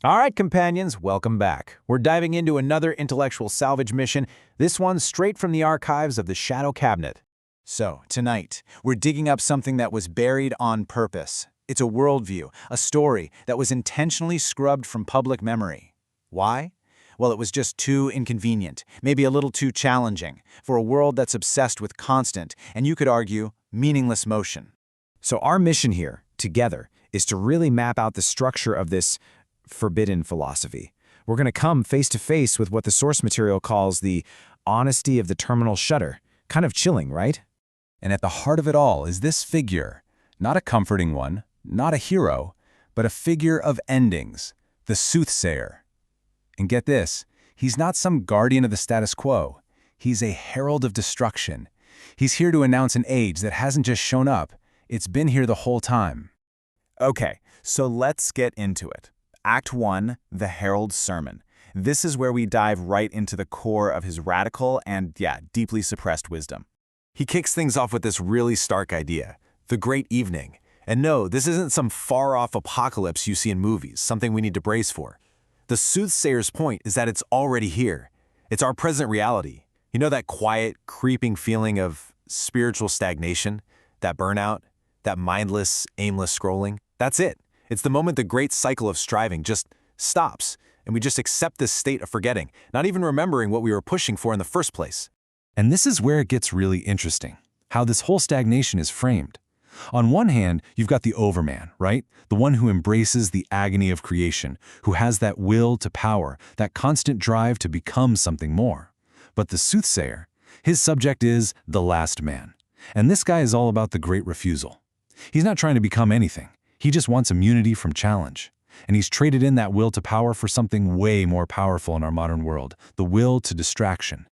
All right, companions, welcome back. We're diving into another intellectual salvage mission, this one straight from the archives of the Shadow Cabinet. So, tonight, we're digging up something that was buried on purpose. It's a worldview, a story that was intentionally scrubbed from public memory. Why? Well, it was just too inconvenient, maybe a little too challenging, for a world that's obsessed with constant, and you could argue, meaningless motion. So our mission here, together, is to really map out the structure of this forbidden philosophy. We're going to come face to face with what the source material calls the honesty of the terminal shudder. Kind of chilling, right? And at the heart of it all is this figure, not a comforting one, not a hero, but a figure of endings, the soothsayer. And get this, he's not some guardian of the status quo. He's a herald of destruction. He's here to announce an age that hasn't just shown up, it's been here the whole time. Okay, so let's get into it. Act 1, the Herald's Sermon. This is where we dive right into the core of his radical and, deeply suppressed wisdom. He kicks things off with this really stark idea, the great evening. And no, this isn't some far-off apocalypse you see in movies, something we need to brace for. The soothsayer's point is that it's already here. It's our present reality. You know that quiet, creeping feeling of spiritual stagnation, that burnout, that mindless, aimless scrolling? That's it. It's the moment the great cycle of striving just stops, and we just accept this state of forgetting, not even remembering what we were pushing for in the first place. And this is where it gets really interesting, how this whole stagnation is framed. On one hand, you've got the overman, right? The one who embraces the agony of creation, who has that will to power, that constant drive to become something more. But the soothsayer, his subject is the last man. And this guy is all about the great refusal. He's not trying to become anything. He just wants immunity from challenge. And he's traded in that will to power for something way more powerful in our modern world, the will to distraction.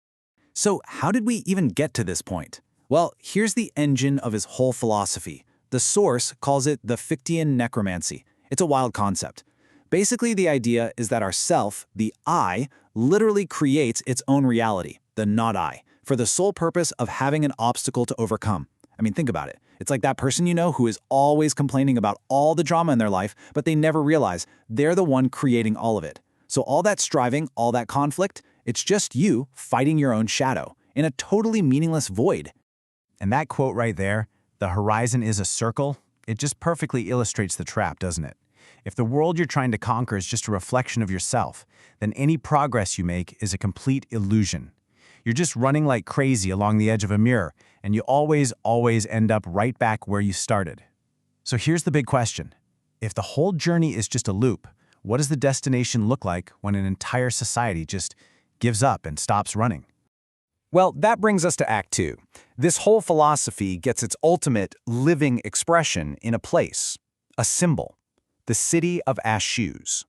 So how did we even get to this point? Well, here's the engine of his whole philosophy. The source calls it the Fichtean necromancy. It's a wild concept. Basically, the idea is that our self, the I, literally creates its own reality, the not I, for the sole purpose of having an obstacle to overcome. I mean, think about it. It's like that person you know who is always complaining about all the drama in their life, but they never realize they're the one creating all of it. So all that striving, all that conflict, it's just you fighting your own shadow in a totally meaningless void. And that quote right there, the horizon is a circle, it just perfectly illustrates the trap, doesn't it? If the world you're trying to conquer is just a reflection of yourself, then any progress you make is a complete illusion. You're just running like crazy along the edge of a mirror, and you always end up right back where you started. So here's the big question. If the whole journey is just a loop, what does the destination look like when an entire society just gives up and stops running? Well, that brings us to Act 2. This whole philosophy gets its ultimate living expression in a place, a symbol, the city of ash shoes.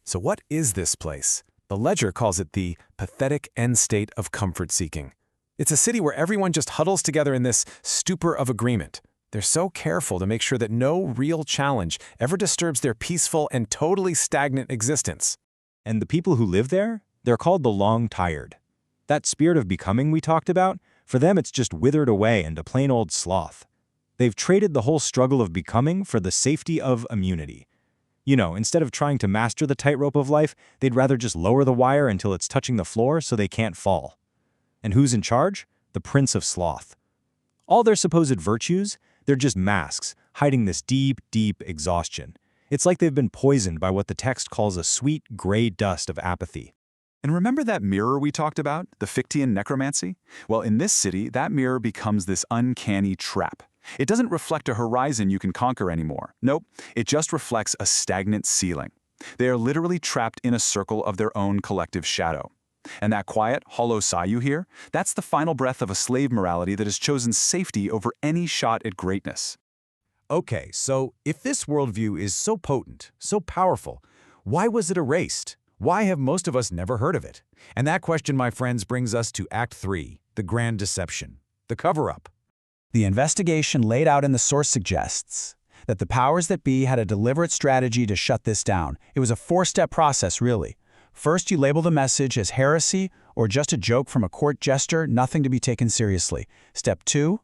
So what is this place? The ledger calls it the pathetic end state of comfort-seeking. It's a city where everyone just huddles together in this stupor of agreement. They're so careful to make sure that no real challenge ever disturbs their peaceful and totally stagnant existence. And the people who live there, they're called the long-tired. That spirit of becoming we talked about, for them it's just withered away into plain old sloth. They've traded the whole struggle of becoming for the safety of immunity. You know, instead of trying to master the tightrope of life, they'd rather just lower the wire until it's touching the floor so they can't fall. And who's in charge? The Prince of Sloth. All their supposed virtues, they're just masks, hiding this deep, deep exhaustion. It's like they've been poisoned by what the text calls a sweet gray dust of apathy. And remember that mirror we talked about, the Fichtean necromancy? Well, in this city, that mirror becomes this uncanny trap. It doesn't reflect a horizon you can conquer anymore. Nope, it just reflects a stagnant ceiling. They are literally trapped in a circle of their own collective shadow. And that quiet, hollow sigh you hear, that's the final breath of a slave morality that has chosen safety over any shot at greatness. Okay, so if this worldview is so potent, so powerful, why was it erased? Why have most of us never heard of it? And that question, my friends, brings us to Act 3, the grand deception, the cover-up. The investigation laid out in the source suggests that the powers that be had a deliberate strategy to shut this down. It was a four-step process, really. First, you label the message as heresy or just a joke from a court jester, nothing to be taken seriously. Step 2,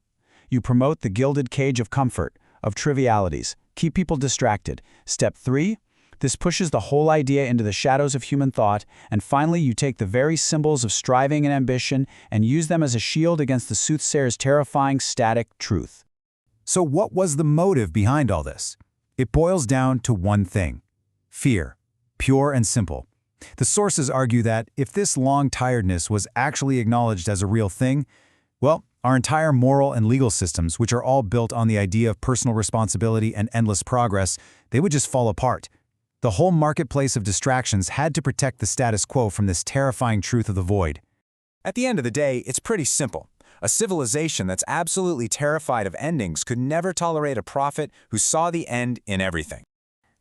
you promote the gilded cage of comfort, of trivialities. Keep people distracted. Step 3, This pushes the whole idea into the shadows of human thought, and finally you take the very symbols of striving and ambition and use them as a shield against the soothsayer's terrifying static truth. So what was the motive behind all this? It boils down to one thing: fear, pure and simple. The sources argue that if this long tiredness was actually acknowledged as a real thing, well, our entire moral and legal systems, which are all built on the idea of personal responsibility and endless progress, they would just fall apart. The whole marketplace of distractions had to protect the status quo from this terrifying truth of the void. At the end of the day, it's pretty simple. A civilization that's absolutely terrified of endings could never tolerate a prophet who saw the end in everything.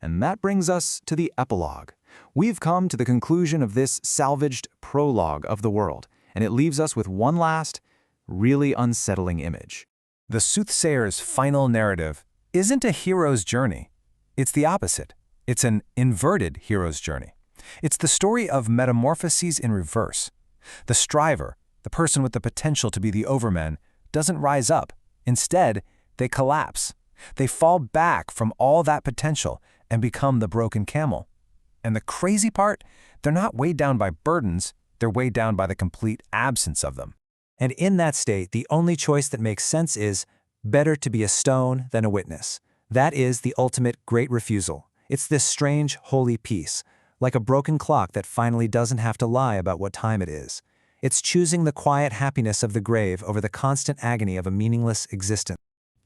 And that brings us to the epilogue. We've come to the conclusion of this salvaged prologue of the world, and it leaves us with one last, really unsettling image. The soothsayer's final narrative isn't a hero's journey. It's the opposite. It's an inverted hero's journey. It's the story of metamorphoses in reverse. The striver, the person with the potential to be the overman, doesn't rise up. Instead, they collapse. They fall back from all that potential and become the broken camel. And the crazy part, they're not weighed down by burdens, they're weighed down by the complete absence of them. And in that state, the only choice that makes sense is better to be a stone than a witness. That is the ultimate great refusal. It's this strange, holy peace, like a broken clock that finally doesn't have to lie about what time it is. It's choosing the quiet happiness of the grave over the constant agony of a meaningless existence.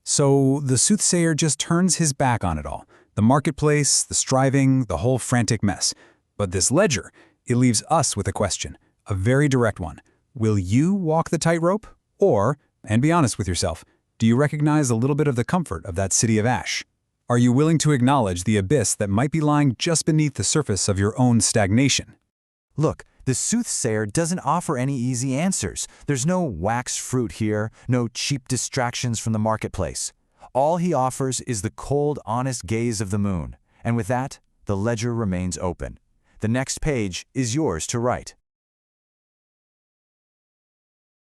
So the soothsayer just turns his back on it all. The marketplace, the striving, the whole frantic mess. But this ledger, it leaves us with a question, a very direct one. Will you walk the tightrope? Or, and be honest with yourself, do you recognize a little bit of the comfort of that city of ash? Are you willing to acknowledge the abyss that might be lying just beneath the surface of your own stagnation? Look, the soothsayer doesn't offer any easy answers. There's no wax fruit here, no cheap distractions from the marketplace. All he offers is the cold, honest gaze of the moon. And with that, the ledger remains open. The next page is yours to write.